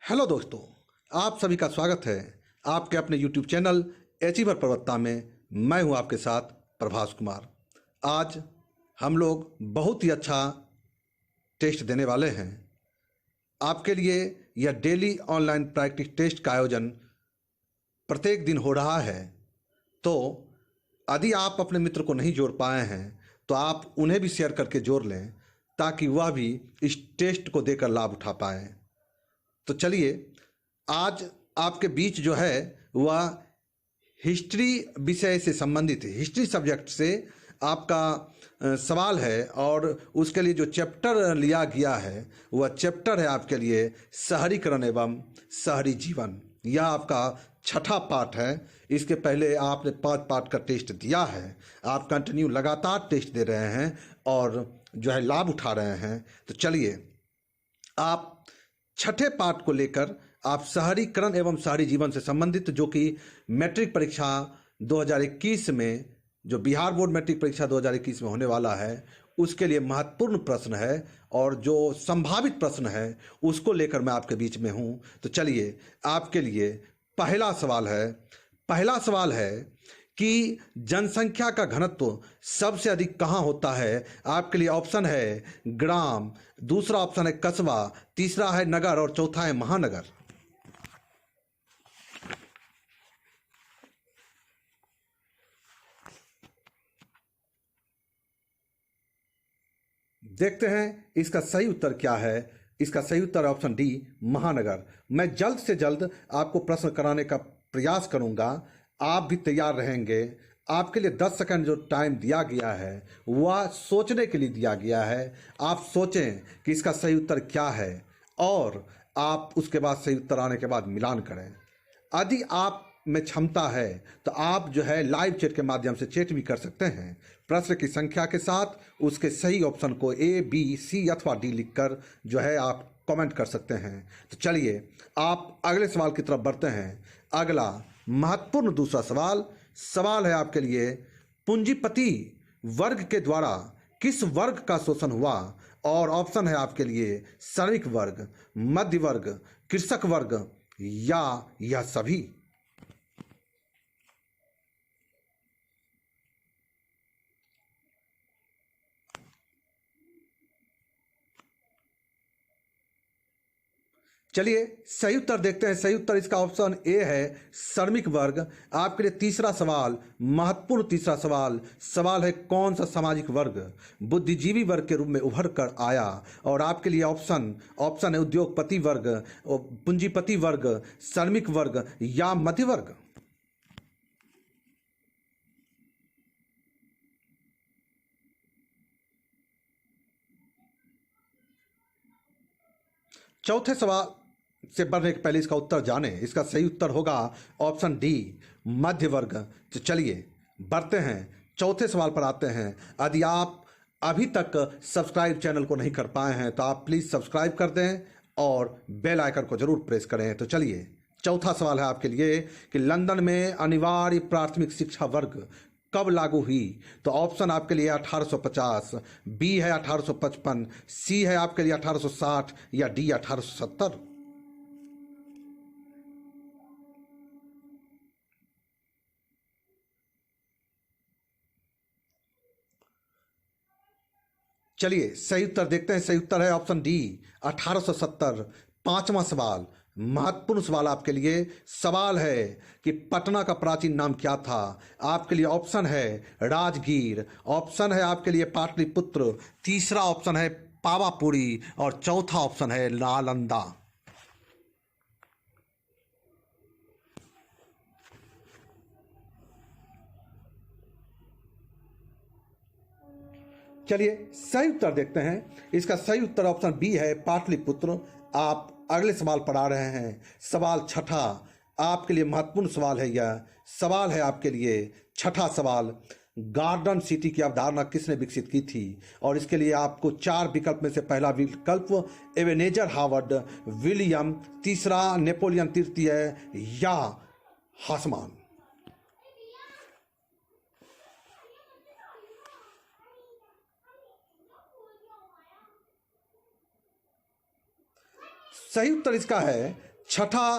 Hello दोस्तों, आप सभी का स्वागत है आपके अपने YouTube चैनल अचीवर पर्वतता में। मैं हूं आपके साथ प्रभास कुमार। आज हम लोग बहुत ही अच्छा टेस्ट देने वाले हैं आपके लिए। यह डेली ऑनलाइन प्रैक्टिस टेस्ट का आयोजन प्रत्येक दिन हो रहा है। तो यदि आप अपने मित्र को नहीं जोड़ पाए हैं तो आप उन्हें भी शेयर करके जोड़ लें ताकि वह भी इस टेस्ट को देकर लाभ उठा पाए। तो चलिए, आज आपके बीच जो है वह हिस्ट्री विषय से संबंधित है। हिस्ट्री सब्जेक्ट से आपका सवाल है और उसके लिए जो चैप्टर लिया गया है वह चैप्टर है आपके लिए शहरीकरण एवं शहरी जीवन। यह आपका छठा पार्ट है। इसके पहले आपने 5 पार्ट का टेस्ट दिया है। आप कंटिन्यू लगातार टेस्ट दे रहे हैं और जो है लाभ उठा रहे हैं। तो चलिए, आप छठे पार्ट को लेकर आप शहरीकरण एवं शहरी जीवन से संबंधित, जो कि मैट्रिक परीक्षा 2021 में, जो बिहार बोर्ड मैट्रिक परीक्षा 2021 में होने वाला है, उसके लिए महत्वपूर्ण प्रश्न है और जो संभावित प्रश्न है उसको लेकर मैं आपके बीच में हूं। तो चलिए, आपके लिए पहला सवाल है कि जनसंख्या का घनत्व सबसे अधिक कहाँ होता है। आपके लिए ऑप्शन है ग्राम, दूसरा ऑप्शन है कस्बा, तीसरा है नगर और चौथा है महानगर। देखते हैं इसका सही उत्तर क्या है। इसका सही उत्तर ऑप्शन डी, महानगर। मैं जल्द से जल्द आपको प्रश्न कराने का प्रयास करूंगा। आप भी तैयार रहेंगे। आपके लिए 10 सेकंड जो टाइम दिया गया है वह सोचने के लिए दिया गया है। आप सोचें कि इसका सही उत्तर क्या है और आप उसके बाद सही उत्तर आने के बाद मिलान करें। यदि आप में क्षमता है तो आप जो है लाइव चैट के माध्यम से चैट भी कर सकते हैं। प्रश्न की संख्या के साथ उसके सही ऑप्शन को A, B, C अथवा D लिखकर जो है आप कमेंट कर सकते हैं। तो चलिए, आप अगले सवाल की तरफ बढ़ते हैं। अगला महत्वपूर्ण दूसरा सवाल है आपके लिए, पूंजीपति वर्ग के द्वारा किस वर्ग का शोषण हुआ। और ऑप्शन है आपके लिए श्रमिक वर्ग, मध्य वर्ग, कृषक वर्ग या यह सभी। चलिए, सही उत्तर देखते हैं। सही उत्तर इसका ऑप्शन ए है, श्रमिक वर्ग। आपके लिए तीसरा सवाल, महत्वपूर्ण तीसरा सवाल है कौन सा सामाजिक वर्ग बुद्धिजीवी वर्ग के रूप में उभर कर आया। और आपके लिए ऑप्शन है उद्योगपति वर्ग, पूंजीपति वर्ग, श्रमिक वर्ग या मध्य वर्ग। चौथे सवाल से बढ़ने के पहले इसका उत्तर जाने। इसका सही उत्तर होगा ऑप्शन डी, मध्य वर्ग। तो चलिए बढ़ते हैं, चौथे सवाल पर आते हैं। यदि आप अभी तक सब्सक्राइब चैनल को नहीं कर पाए हैं तो आप प्लीज़ सब्सक्राइब कर दें और बेल आइकन को जरूर प्रेस करें। तो चलिए, चौथा सवाल है आपके लिए कि लंदन में अनिवार्य प्राथमिक शिक्षा वर्ग कब लागू हुई। तो ऑप्शन आपके लिए 1850, बी है 1855, सी है आपके लिए 1860 या डी 1870। चलिए, सही उत्तर देखते हैं। सही उत्तर है ऑप्शन डी, 1870। पांचवा सवाल, महत्वपूर्ण सवाल आपके लिए। सवाल है कि पटना का प्राचीन नाम क्या था। आपके लिए ऑप्शन है राजगीर, ऑप्शन है आपके लिए पाटलिपुत्र, तीसरा ऑप्शन है पावापुरी और चौथा ऑप्शन है नालंदा। चलिए, सही उत्तर देखते हैं। इसका सही उत्तर ऑप्शन बी है, पाटलिपुत्र। आप अगले सवाल पर आ रहे हैं। सवाल छठा आपके लिए महत्वपूर्ण सवाल है। यह सवाल है आपके लिए छठा सवाल, गार्डन सिटी की अवधारणा किसने विकसित की थी। और इसके लिए आपको 4 विकल्प में से पहला विकल्प एवेनेजर हावर्ड, विलियम, तीसरा नेपोलियन तृतीय या हासमान। सही उत्तर इसका है छठा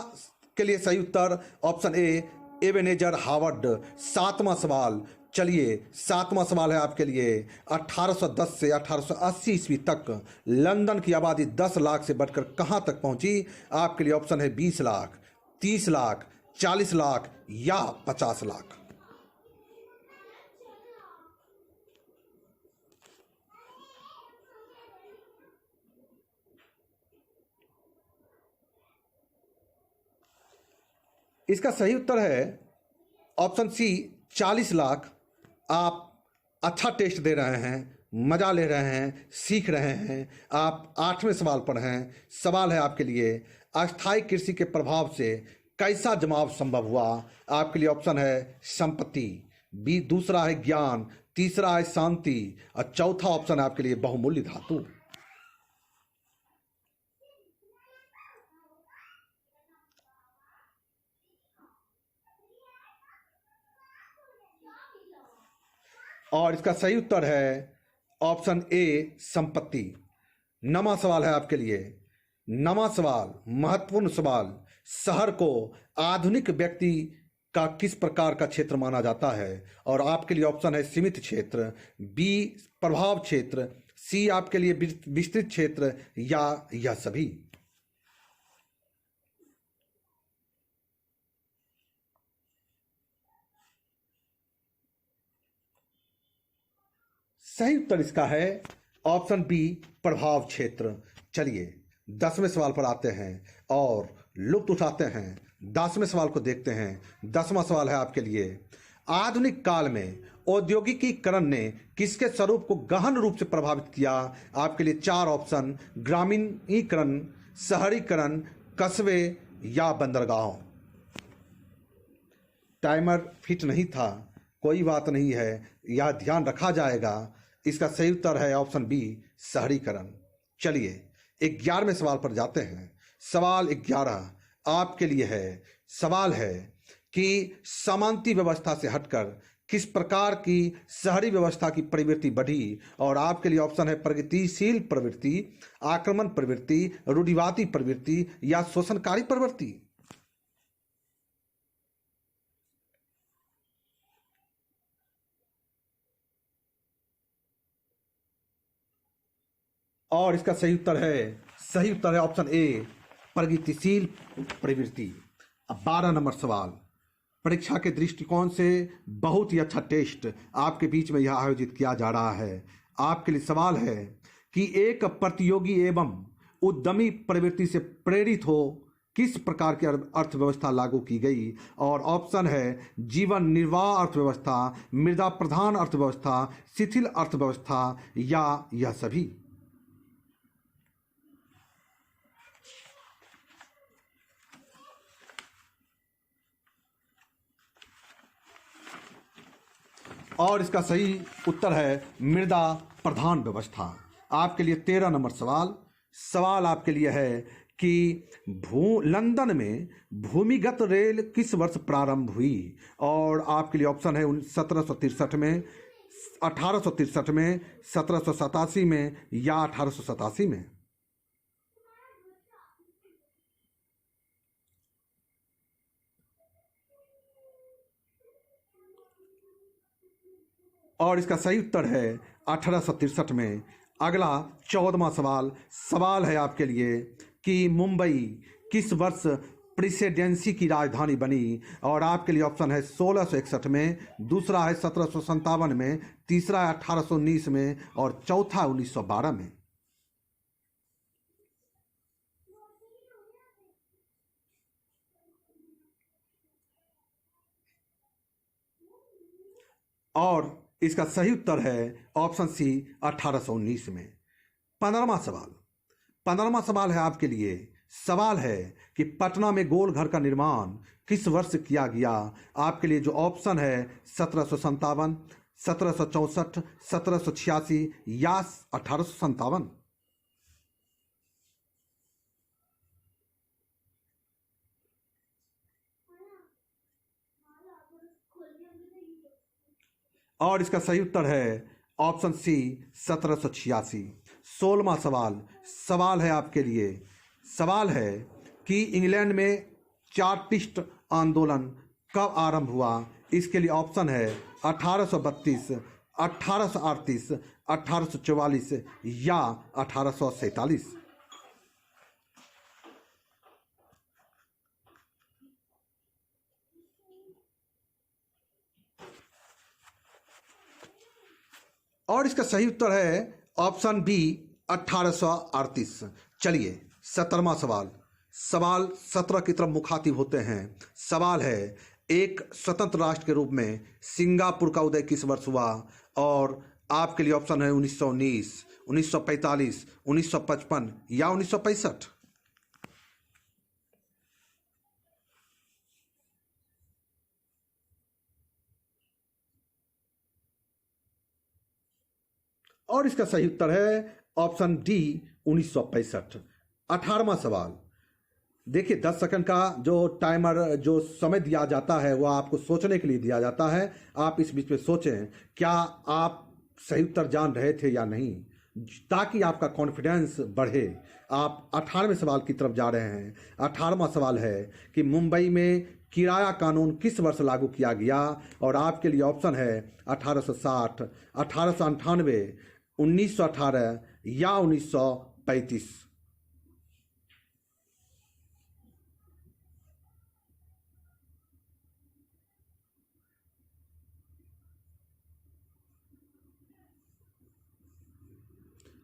के लिए सही उत्तर ऑप्शन ए एबेनेजर हावर्ड। सातवां सवाल, चलिए सातवां सवाल है आपके लिए। 1810 से 1880 ईस्वी तक लंदन की आबादी 10 लाख से बढ़कर कहां तक पहुंची? आपके लिए ऑप्शन है 20 लाख, 30 लाख, 40 लाख या 50 लाख। इसका सही उत्तर है ऑप्शन सी 40 लाख। आप अच्छा टेस्ट दे रहे हैं, मजा ले रहे हैं, सीख रहे हैं। आप 8वें सवाल पर हैं। सवाल है आपके लिए, अस्थायी कृषि के प्रभाव से कैसा जमाव संभव हुआ? आपके लिए ऑप्शन है संपत्ति, बी दूसरा है ज्ञान, तीसरा है शांति और चौथा ऑप्शन है आपके लिए बहुमूल्य धातु। और इसका सही उत्तर है ऑप्शन ए संपत्ति। नवा सवाल है आपके लिए। नवा सवाल, महत्वपूर्ण सवाल। शहर को आधुनिक व्यक्ति का किस प्रकार का क्षेत्र माना जाता है? और आपके लिए ऑप्शन है सीमित क्षेत्र, बी प्रभाव क्षेत्र, सी आपके लिए विस्तृत क्षेत्र या यह सभी। सही उत्तर इसका है ऑप्शन बी प्रभाव क्षेत्र। चलिए 10वें सवाल पर आते हैं और लुत्फ उठाते हैं। 10वें सवाल को देखते हैं। 10वां सवाल है आपके लिए, आधुनिक काल में औद्योगिकीकरण ने किसके स्वरूप को गहन रूप से प्रभावित किया? आपके लिए 4 ऑप्शन, ग्रामीणीकरण, शहरीकरण, कस्बे या बंदरगाह। टाइमर फिट नहीं था, कोई बात नहीं है, यह ध्यान रखा जाएगा। इसका सही उत्तर है ऑप्शन बी शहरीकरण। चलिए 11वें सवाल पर जाते हैं। सवाल 11 आपके लिए है। सवाल है कि सामंती व्यवस्था से हटकर किस प्रकार की शहरी व्यवस्था की प्रवृत्ति बढ़ी? और आपके लिए ऑप्शन है प्रगतिशील प्रवृत्ति, आक्रमण प्रवृत्ति, रूढ़िवादी प्रवृत्ति या शोषणकारी प्रवृत्ति। और इसका सही उत्तर है ऑप्शन ए प्रगतिशील प्रवृत्ति। अब 12 नंबर सवाल, परीक्षा के दृष्टिकोण से बहुत ही अच्छा टेस्ट आपके बीच में यह आयोजित किया जा रहा है। आपके लिए सवाल है कि एक प्रतियोगी एवं उद्यमी प्रवृत्ति से प्रेरित हो किस प्रकार की अर्थव्यवस्था लागू की गई? और ऑप्शन है जीवन निर्वाह अर्थव्यवस्था, मृदा प्रधान अर्थव्यवस्था, शिथिल अर्थव्यवस्था या यह सभी। और इसका सही उत्तर है मृदा प्रधान व्यवस्था। आपके लिए 13 नंबर सवाल आपके लिए है कि लंदन में भूमिगत रेल किस वर्ष प्रारंभ हुई? और आपके लिए ऑप्शन है 1763 में, 1863 में, 1787 में या 1887 में। और इसका सही उत्तर है 1863 में। अगला 14वां सवाल है आपके लिए कि मुंबई किस वर्ष प्रेसिडेंसी की राजधानी बनी? और आपके लिए ऑप्शन है 1661 में, दूसरा है 1757 में, तीसरा है 1819 में और चौथा 1912 में। और इसका सही उत्तर है ऑप्शन सी 1819 में। 15वां सवाल है आपके लिए। सवाल है कि पटना में गोल घर का निर्माण किस वर्ष किया गया? आपके लिए जो ऑप्शन है 1757, 1764, 1786 या 1857। और इसका सही उत्तर है ऑप्शन सी 1786। 16वां सवाल है आपके लिए। सवाल है कि इंग्लैंड में चार्टिस्ट आंदोलन कब आरंभ हुआ? इसके लिए ऑप्शन है 1832, 1838, 1844 या 1847। और इसका सही उत्तर है ऑप्शन बी 1838। चलिए 17वां सवाल। सवाल 17 की तरफ मुखातिब होते हैं। सवाल है, एक स्वतंत्र राष्ट्र के रूप में सिंगापुर का उदय किस वर्ष हुआ? और आपके लिए ऑप्शन है 1919, 1945, 1955 या 1965। और इसका सही उत्तर है ऑप्शन डी 1965। 18वां सवाल। देखिए 10 सेकंड का जो टाइमर जो समय दिया जाता है वो आपको सोचने के लिए दिया जाता है। आप इस बीच में सोचें क्या आप सही उत्तर जान रहे थे या नहीं, ताकि आपका कॉन्फिडेंस बढ़े। आप 18वें सवाल की तरफ जा रहे हैं। 18वां सवाल है कि मुंबई में किराया कानून किस वर्ष लागू किया गया? और आपके लिए ऑप्शन है 1860, 1898, 1918 या 1935।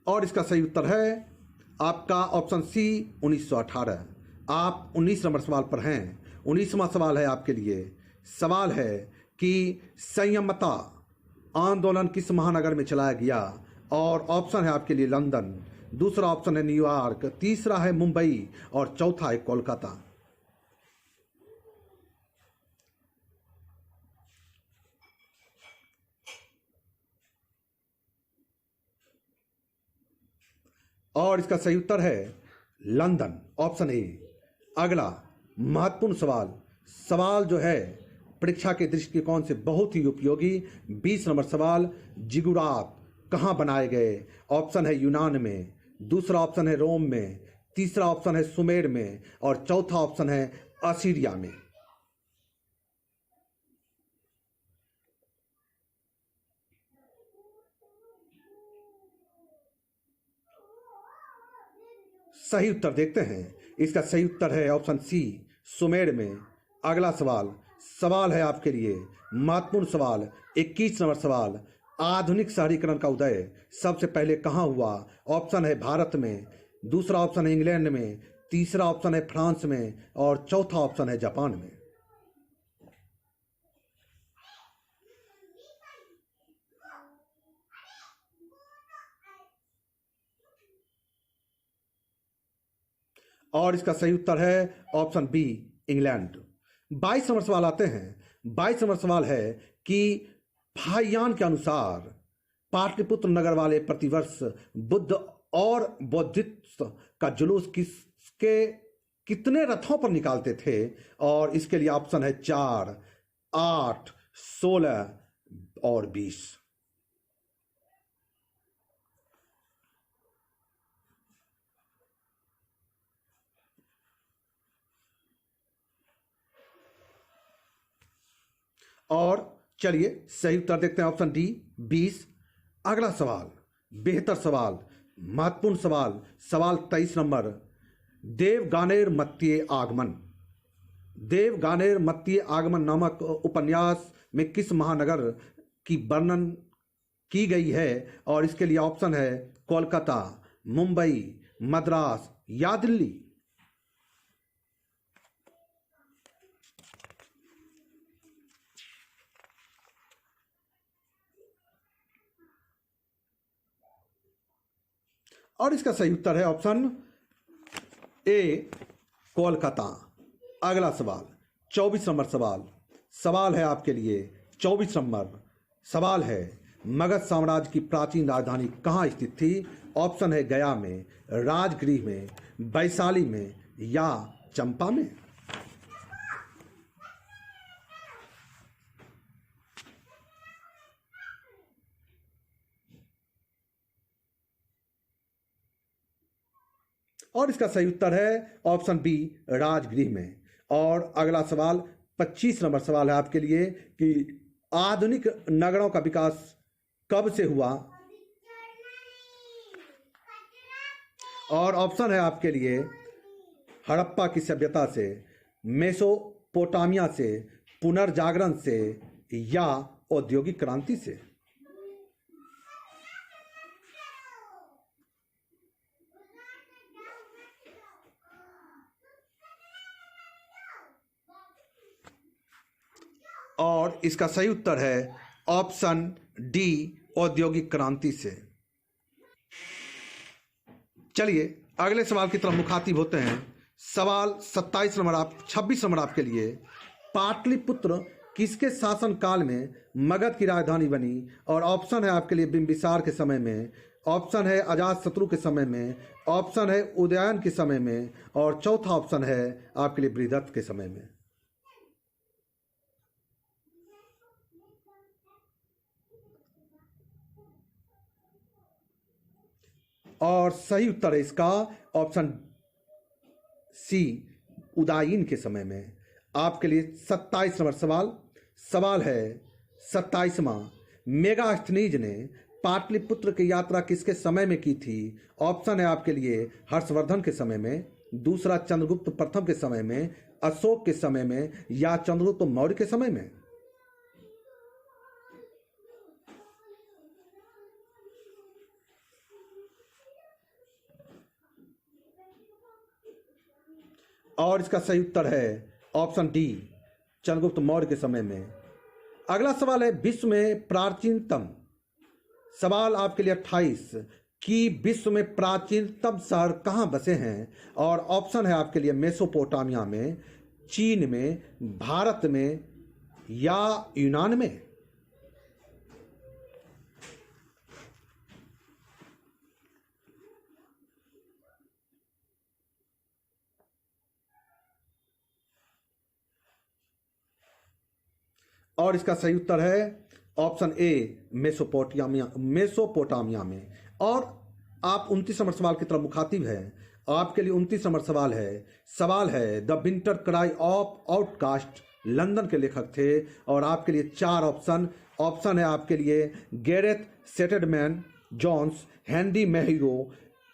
और इसका सही उत्तर है आपका ऑप्शन सी 1918। आप 19 नंबर सवाल पर हैं। 19वां सवाल है आपके लिए। सवाल है कि संयमता आंदोलन किस महानगर में चलाया गया? और ऑप्शन है आपके लिए लंदन, दूसरा ऑप्शन है न्यूयॉर्क, तीसरा है मुंबई और चौथा है कोलकाता। और इसका सही उत्तर है लंदन, ऑप्शन ए। अगला महत्वपूर्ण सवाल। सवाल जो है परीक्षा के दृष्टिकोण से बहुत ही उपयोगी। 20 नंबर सवाल। जिगुरात कहाँ बनाए गए? ऑप्शन है यूनान में, दूसरा ऑप्शन है रोम में, तीसरा ऑप्शन है सुमेर में और चौथा ऑप्शन है असीरिया में। सही उत्तर देखते हैं। इसका सही उत्तर है ऑप्शन सी सुमेर में। अगला सवाल। सवाल है आपके लिए महत्वपूर्ण सवाल। 21 नंबर सवाल। आधुनिक शहरीकरण का उदय सबसे पहले कहाँ हुआ? ऑप्शन है भारत में, दूसरा ऑप्शन है इंग्लैंड में, तीसरा ऑप्शन है फ्रांस में और चौथा ऑप्शन है जापान में। और इसका सही उत्तर है ऑप्शन बी इंग्लैंड। 22 नंबर सवाल आते हैं। 22 नंबर सवाल है कि फाहियान के अनुसार पाटलिपुत्र नगर वाले प्रतिवर्ष बुद्ध और बौद्धित्व का जुलूस किसके कितने रथों पर निकालते थे? और इसके लिए ऑप्शन है 4, 8, 16 और 20। और चलिए सही उत्तर देखते हैं ऑप्शन डी 20। अगला सवाल बेहतर सवाल, महत्वपूर्ण सवाल। सवाल 23 नंबर। देवगानेर मत्ये आगमन। देवगानेर मत्ये आगमन नामक उपन्यास में किस महानगर की वर्णन की गई है? और इसके लिए ऑप्शन है कोलकाता, मुंबई, मद्रास या दिल्ली। और इसका सही उत्तर है ऑप्शन ए कोलकाता। अगला सवाल 24 नंबर सवाल। सवाल है आपके लिए 24 नंबर। सवाल है मगध साम्राज्य की प्राचीन राजधानी कहाँ स्थित थी? ऑप्शन है गया में, राजगृह में, वैशाली में या चंपा में। और इसका सही उत्तर है ऑप्शन बी, राजगृह में। और अगला सवाल 25 नंबर सवाल है आपके लिए कि आधुनिक नगरों का विकास कब से हुआ। और ऑप्शन है आपके लिए हड़प्पा की सभ्यता से, मेसोपोटामिया से, पुनर्जागरण से या औद्योगिक क्रांति से। और इसका सही उत्तर है ऑप्शन डी, औद्योगिक क्रांति से। चलिए अगले सवाल की तरफ मुखातिब होते हैं। सवाल 26 नंबर आपके लिए, पाटलिपुत्र किसके शासन काल में मगध की राजधानी बनी। और ऑप्शन है आपके लिए बिंबिसार के समय में, ऑप्शन है अजातशत्रु के समय में, ऑप्शन है उदयन के समय में, और चौथा ऑप्शन है आपके लिए बृहदत्त के समय में। और सही उत्तर है इसका ऑप्शन सी, उदायन के समय में। आपके लिए 27 नंबर सवाल है 27वां, मेगास्थनीज ने पाटलिपुत्र की यात्रा किसके समय में की थी। ऑप्शन है आपके लिए हर्षवर्धन के समय में, दूसरा चंद्रगुप्त प्रथम के समय में, अशोक के समय में या चंद्रगुप्त मौर्य के समय में। और इसका सही उत्तर है ऑप्शन डी, चंद्रगुप्त मौर्य के समय में। अगला सवाल है विश्व में प्राचीनतम, सवाल आपके लिए 28 कि विश्व में प्राचीनतम शहर कहाँ बसे हैं। और ऑप्शन है आपके लिए मेसोपोटामिया में, चीन में, भारत में या यूनान में। और इसका सही उत्तर है ऑप्शन ए, मेसोपोटामिया में। और आप 29 नंबर सवाल की तरफ मुखातिब हैं। आपके लिए 29 नंबर सवाल है the winter cry of outcast London के लेखक थे। और आपके लिए 4 ऑप्शन है आपके लिए गैरेथ सेटेडमैन जॉन्स, हेनरी मेहियो,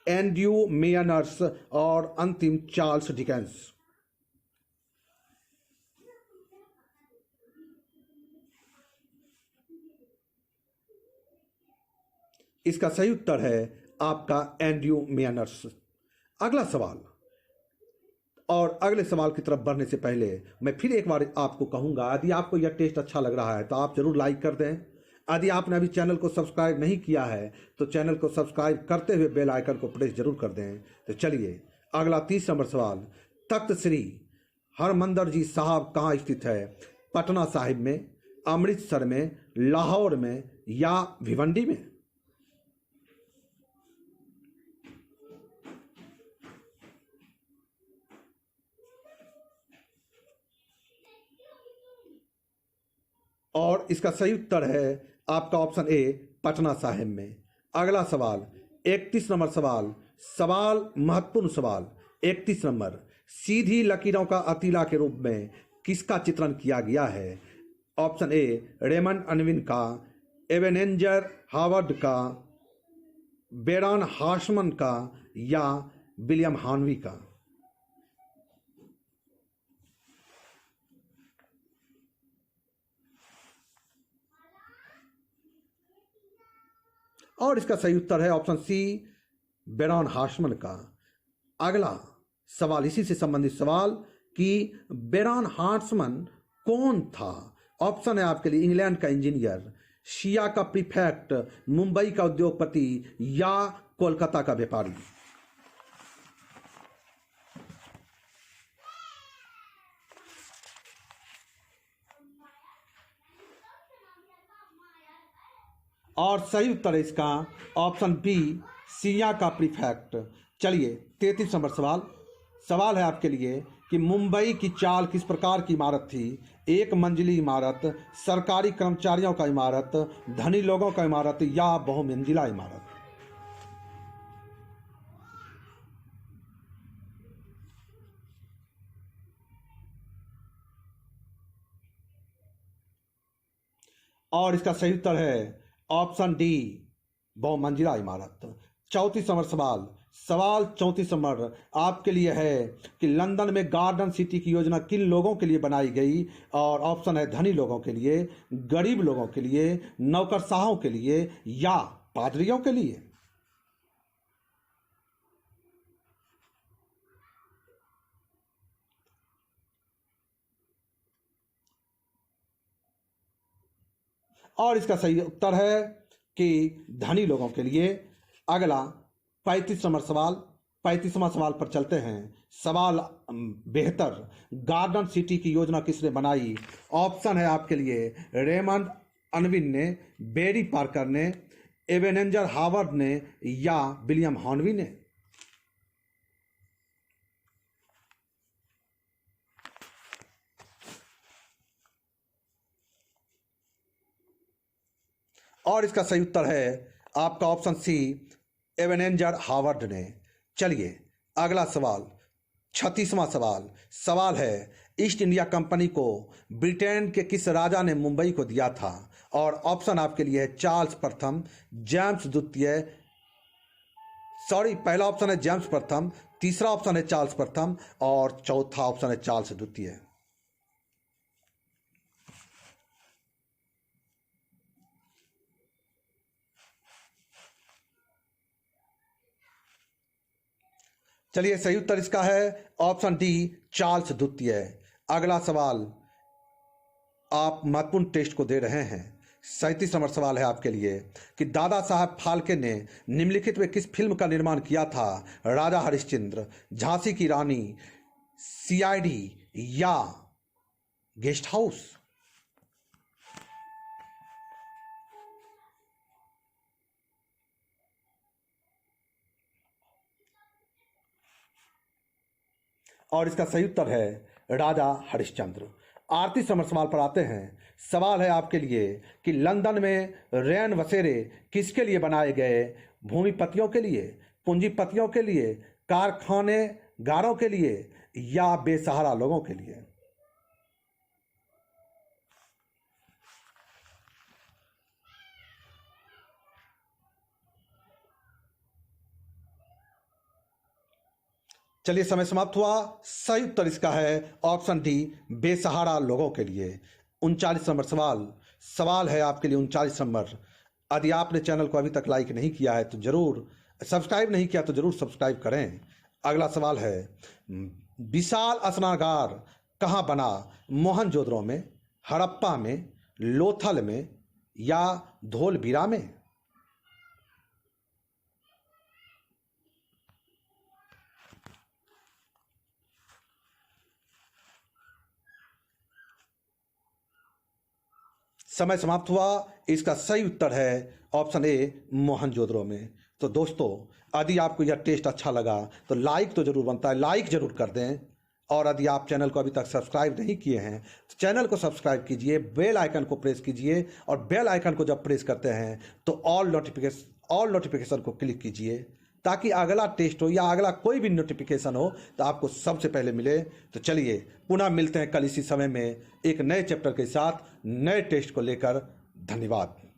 एंड्रयू मेयनर्स और अंतिम चार्ल्स डिकेंस। इसका सही उत्तर है आपका एंड्रयू मेयनर्स। अगला सवाल, और अगले सवाल की तरफ बढ़ने से पहले मैं फिर एक बार आपको कहूंगा, यदि आपको यह टेस्ट अच्छा लग रहा है तो आप जरूर लाइक कर दें। यदि आपने अभी चैनल को सब्सक्राइब नहीं किया है तो चैनल को सब्सक्राइब करते हुए बेल आइकन को प्रेस जरूर कर दें। तो चलिए अगला 30 नंबर सवाल, तख्त श्री हरमंदिर जी साहब कहाँ स्थित है। पटना साहिब में, अमृतसर में, लाहौर में या भिवंडी में। और इसका सही उत्तर है आपका ऑप्शन ए, पटना साहिब में। अगला सवाल 31 नंबर सवाल महत्वपूर्ण सवाल 31 नंबर, सीधी लकीरों का अतीला के रूप में किसका चित्रण किया गया है। ऑप्शन ए, रेमंड अनविन का, एवेनेंजर हावर्ड का, बेरॉन हार्समन का या विलियम हानवी का। और इसका सही उत्तर है ऑप्शन सी, बेरॉन हार्समन का। अगला सवाल इसी से संबंधित सवाल कि बेरॉन हार्समन कौन था। ऑप्शन है आपके लिए इंग्लैंड का इंजीनियर, शिया का प्रीफेक्ट, मुंबई का उद्योगपति या कोलकाता का व्यापारी। और सही उत्तर है इसका ऑप्शन बी, सिया का प्रीफेक्ट। चलिए 33 नंबर सवाल है आपके लिए कि मुंबई की चाल किस प्रकार की इमारत थी। एक मंजिली इमारत, सरकारी कर्मचारियों का इमारत, धनी लोगों का इमारत या बहुमंजिला इमारत। और इसका सही उत्तर है ऑप्शन डी, बहुमंजिला इमारत। 34 नंबर सवाल, सवाल 34 नंबर आपके लिए है कि लंदन में गार्डन सिटी की योजना किन लोगों के लिए बनाई गई? और ऑप्शन है धनी लोगों के लिए, गरीब लोगों के लिए, नौकरशाहों के लिए या पादरियों के लिए। और इसका सही उत्तर है कि धनी लोगों के लिए। अगला 35 नंबर सवाल, 35वां सवाल पर चलते हैं। सवाल बेहतर, गार्डन सिटी की योजना किसने बनाई? ऑप्शन है आपके लिए रेमंड अनविन ने, बेरी पार्कर ने, एबेनेजर हावर्ड ने या विलियम हॉर्नबी ने। और इसका सही उत्तर है आपका ऑप्शन सी, एबेनेजर हावर्ड ने। चलिए अगला सवाल, 36वां सवाल। सवाल है ईस्ट इंडिया कंपनी को ब्रिटेन के किस राजा ने मुंबई को दिया था? और ऑप्शन आपके लिए है चार्ल्स प्रथम, जेम्स द्वितीय, पहला ऑप्शन है जेम्स प्रथम, तीसरा ऑप्शन है चार्ल्स प्रथम और चौथा ऑप्शन है चार्ल्स द्वितीय। चलिए सही उत्तर इसका है ऑप्शन डी, चार्ल्स द्वितीय। अगला सवाल आप महत्वपूर्ण टेस्ट को दे रहे हैं। 37 नंबर सवाल है आपके लिए कि दादा साहब फाल्के ने निम्नलिखित में किस फिल्म का निर्माण किया था? राजा हरिश्चंद्र, झांसी की रानी, सीआईडी या गेस्ट हाउस। और इसका सही उत्तर है राजा हरिश्चंद्र। 38 नंबर सवाल पर आते हैं। सवाल है आपके लिए कि लंदन में रैन बसेरे किसके लिए बनाए गए? भूमिपतियों के लिए, पूंजीपतियों के लिए, कारखानेगारों के लिए या बेसहारा लोगों के लिए। चलिए समय समाप्त हुआ। सही उत्तर इसका है ऑप्शन डी, बेसहारा लोगों के लिए। 39 नंबर सवाल, सवाल है आपके लिए 39 नंबर। यदि आपने चैनल को अभी तक लाइक नहीं किया है तो जरूर, सब्सक्राइब नहीं किया तो जरूर सब्सक्राइब करें। अगला सवाल है विशाल स्नानागार कहाँ बना? मोहनजोदड़ो में, हड़प्पा में, लोथल में या धोलवीरा में। समय समाप्त हुआ। इसका सही उत्तर है ऑप्शन ए, मोहनजोदड़ो में। तो दोस्तों यदि आपको यह टेस्ट अच्छा लगा तो लाइक तो जरूर बनता है, लाइक जरूर कर दें। और यदि आप चैनल को अभी तक सब्सक्राइब नहीं किए हैं तो चैनल को सब्सक्राइब कीजिए, बेल आइकन को प्रेस कीजिए और बेल आइकन को जब प्रेस करते हैं तो ऑल नोटिफिकेशन को क्लिक कीजिए ताकि अगला टेस्ट हो या अगला कोई भी नोटिफिकेशन हो तो आपको सबसे पहले मिले। तो चलिए पुनः मिलते हैं कल इसी समय में एक नए चैप्टर के साथ, नए टेस्ट को लेकर। धन्यवाद।